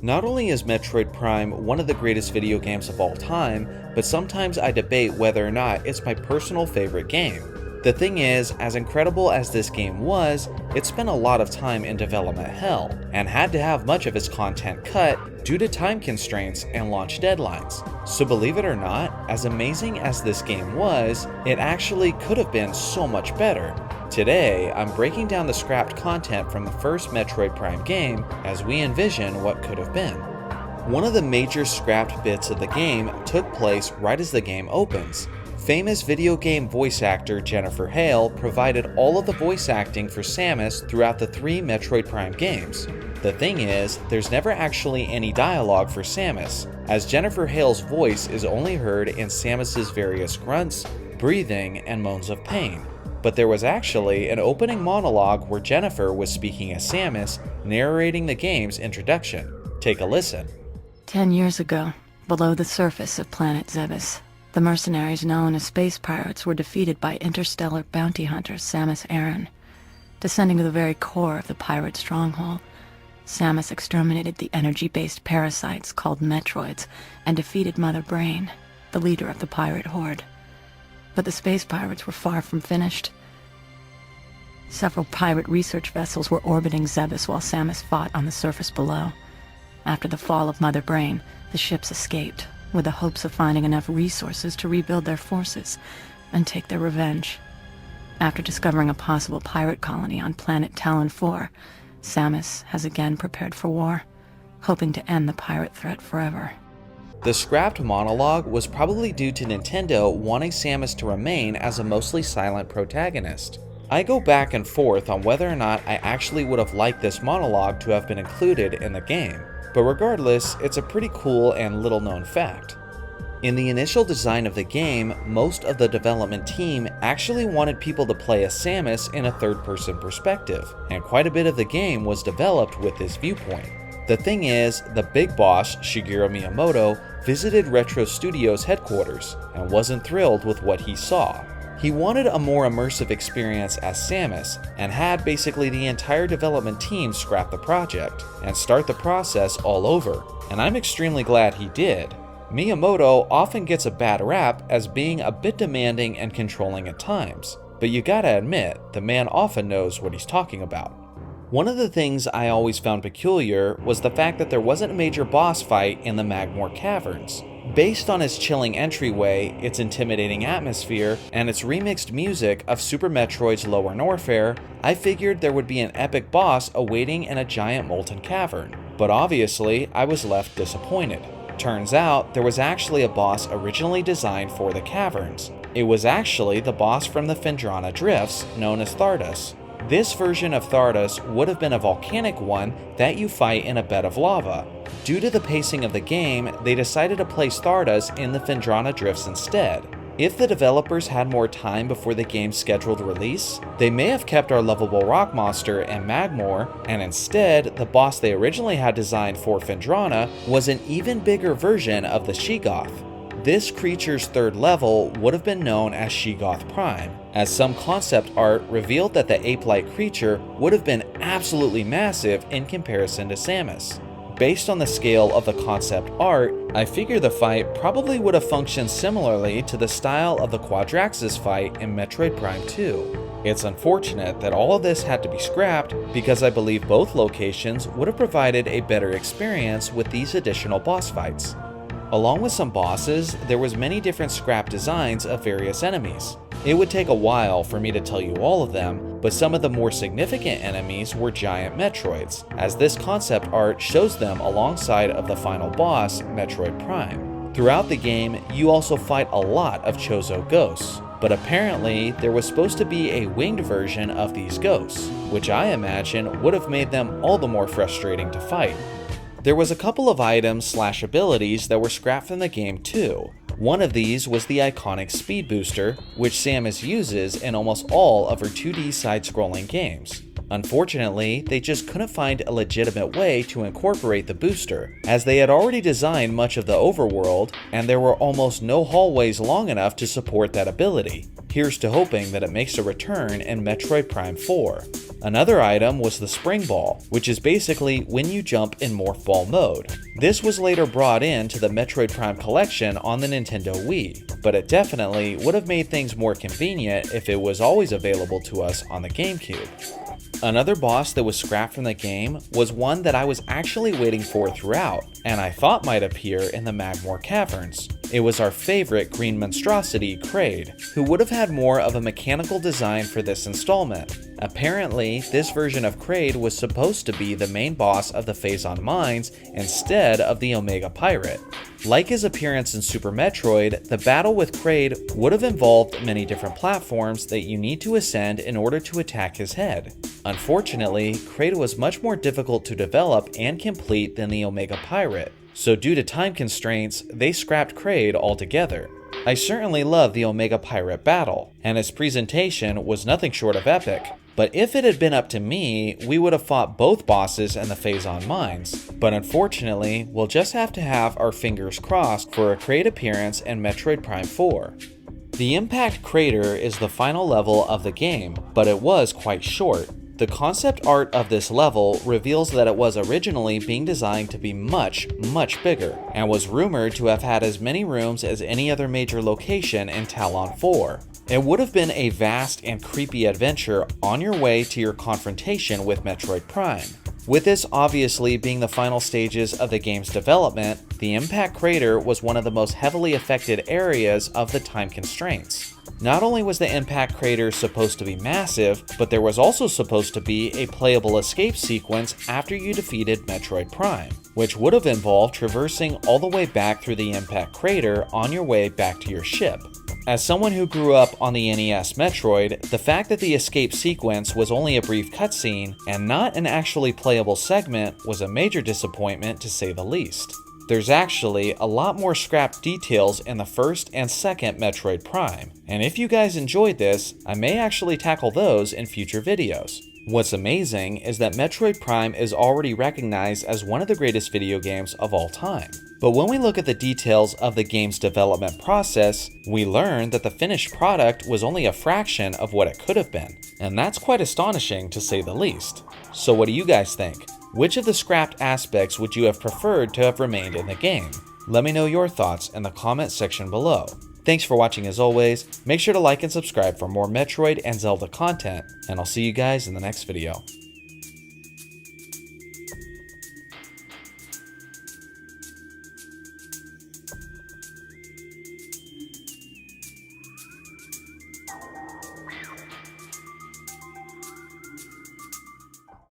Not only is Metroid Prime one of the greatest video games of all time, but sometimes I debate whether or not it's my personal favorite game. The thing is, as incredible as this game was, it spent a lot of time in development hell, and had to have much of its content cut due to time constraints and launch deadlines. So believe it or not, as amazing as this game was, it actually could have been so much better. Today, I'm breaking down the scrapped content from the first Metroid Prime game as we envision what could have been. One of the major scrapped bits of the game took place right as the game opens. Famous video game voice actor Jennifer Hale provided all of the voice acting for Samus throughout the 3 Metroid Prime games. The thing is, there's never actually any dialogue for Samus, as Jennifer Hale's voice is only heard in Samus's various grunts, breathing, and moans of pain. But there was actually an opening monologue where Jennifer was speaking as Samus, narrating the game's introduction. Take a listen. 10 years ago, below the surface of planet Zebes, the mercenaries known as space pirates were defeated by interstellar bounty hunter Samus Aran. Descending to the very core of the pirate stronghold, Samus exterminated the energy-based parasites called Metroids and defeated Mother Brain, the leader of the pirate horde. But the space pirates were far from finished. Several pirate research vessels were orbiting Zebes while Samus fought on the surface below. After the fall of Mother Brain, the ships escaped, with the hopes of finding enough resources to rebuild their forces and take their revenge. After discovering a possible pirate colony on planet Talon 4, Samus has again prepared for war, hoping to end the pirate threat forever. The scrapped monologue was probably due to Nintendo wanting Samus to remain as a mostly silent protagonist. I go back and forth on whether or not I actually would have liked this monologue to have been included in the game, but regardless, it's a pretty cool and little known fact. In the initial design of the game, most of the development team actually wanted people to play as Samus in a third-person perspective, and quite a bit of the game was developed with this viewpoint. The thing is, the big boss, Shigeru Miyamoto, visited Retro Studios' headquarters and wasn't thrilled with what he saw. He wanted a more immersive experience as Samus and had basically the entire development team scrap the project and start the process all over, and I'm extremely glad he did. Miyamoto often gets a bad rap as being a bit demanding and controlling at times, but you gotta admit, the man often knows what he's talking about. One of the things I always found peculiar was the fact that there wasn't a major boss fight in the Magmoor Caverns. Based on its chilling entryway, its intimidating atmosphere, and its remixed music of Super Metroid's Lower Norfair, I figured there would be an epic boss awaiting in a giant molten cavern. But obviously, I was left disappointed. Turns out, there was actually a boss originally designed for the caverns. It was actually the boss from the Phendrana Drifts, known as Thardas. This version of Thardas would have been a volcanic one that you fight in a bed of lava. Due to the pacing of the game, they decided to place Thardas in the Phendrana Drifts instead. If the developers had more time before the game's scheduled release, they may have kept our lovable rock monster and Magmoor, and instead, the boss they originally had designed for Phendrana was an even bigger version of the Sheegoth. This creature's third level would have been known as Sheegoth Prime, as some concept art revealed that the ape-like creature would have been absolutely massive in comparison to Samus. Based on the scale of the concept art, I figure the fight probably would have functioned similarly to the style of the Quadraxis fight in Metroid Prime 2. It's unfortunate that all of this had to be scrapped because I believe both locations would have provided a better experience with these additional boss fights. Along with some bosses, there was many different scrap designs of various enemies. It would take a while for me to tell you all of them, but some of the more significant enemies were giant Metroids, as this concept art shows them alongside of the final boss, Metroid Prime. Throughout the game, you also fight a lot of Chozo ghosts, but apparently there was supposed to be a winged version of these ghosts, which I imagine would have made them all the more frustrating to fight. There was a couple of items/abilities that were scrapped from the game too. One of these was the iconic Speed Booster, which Samus uses in almost all of her 2D side-scrolling games. Unfortunately, they just couldn't find a legitimate way to incorporate the booster, as they had already designed much of the overworld, and there were almost no hallways long enough to support that ability. Here's to hoping that it makes a return in Metroid Prime 4. Another item was the Spring Ball, which is basically when you jump in Morph Ball mode. This was later brought into the Metroid Prime collection on the Nintendo Wii, but it definitely would have made things more convenient if it was always available to us on the GameCube. Another boss that was scrapped from the game was one that I was actually waiting for throughout, and I thought might appear in the Magmore Caverns. It was our favorite green monstrosity, Kraid, who would have had more of a mechanical design for this installment. Apparently, this version of Kraid was supposed to be the main boss of the Phazon Mines instead of the Omega Pirate. Like his appearance in Super Metroid, the battle with Kraid would have involved many different platforms that you need to ascend in order to attack his head. Unfortunately, Kraid was much more difficult to develop and complete than the Omega Pirate, so due to time constraints, they scrapped Kraid altogether. I certainly love the Omega Pirate battle, and its presentation was nothing short of epic. But if it had been up to me, we would have fought both bosses in the Phazon Mines. But unfortunately, we'll just have to have our fingers crossed for a Kraid appearance in Metroid Prime 4. The Impact Crater is the final level of the game, but it was quite short. The concept art of this level reveals that it was originally being designed to be much bigger, and was rumored to have had as many rooms as any other major location in Talon 4. It would have been a vast and creepy adventure on your way to your confrontation with Metroid Prime. With this obviously being the final stages of the game's development, the Impact Crater was one of the most heavily affected areas of the time constraints. Not only was the Impact Crater supposed to be massive, but there was also supposed to be a playable escape sequence after you defeated Metroid Prime, which would have involved traversing all the way back through the Impact Crater on your way back to your ship. As someone who grew up on the NES Metroid, the fact that the escape sequence was only a brief cutscene and not an actually playable segment was a major disappointment to say the least. There's actually a lot more scrapped details in the first and second Metroid Prime, and if you guys enjoyed this, I may actually tackle those in future videos. What's amazing is that Metroid Prime is already recognized as one of the greatest video games of all time. But when we look at the details of the game's development process, we learn that the finished product was only a fraction of what it could have been. And that's quite astonishing to say the least. So what do you guys think? Which of the scrapped aspects would you have preferred to have remained in the game? Let me know your thoughts in the comment section below. Thanks for watching as always, make sure to like and subscribe for more Metroid and Zelda content, and I'll see you guys in the next video.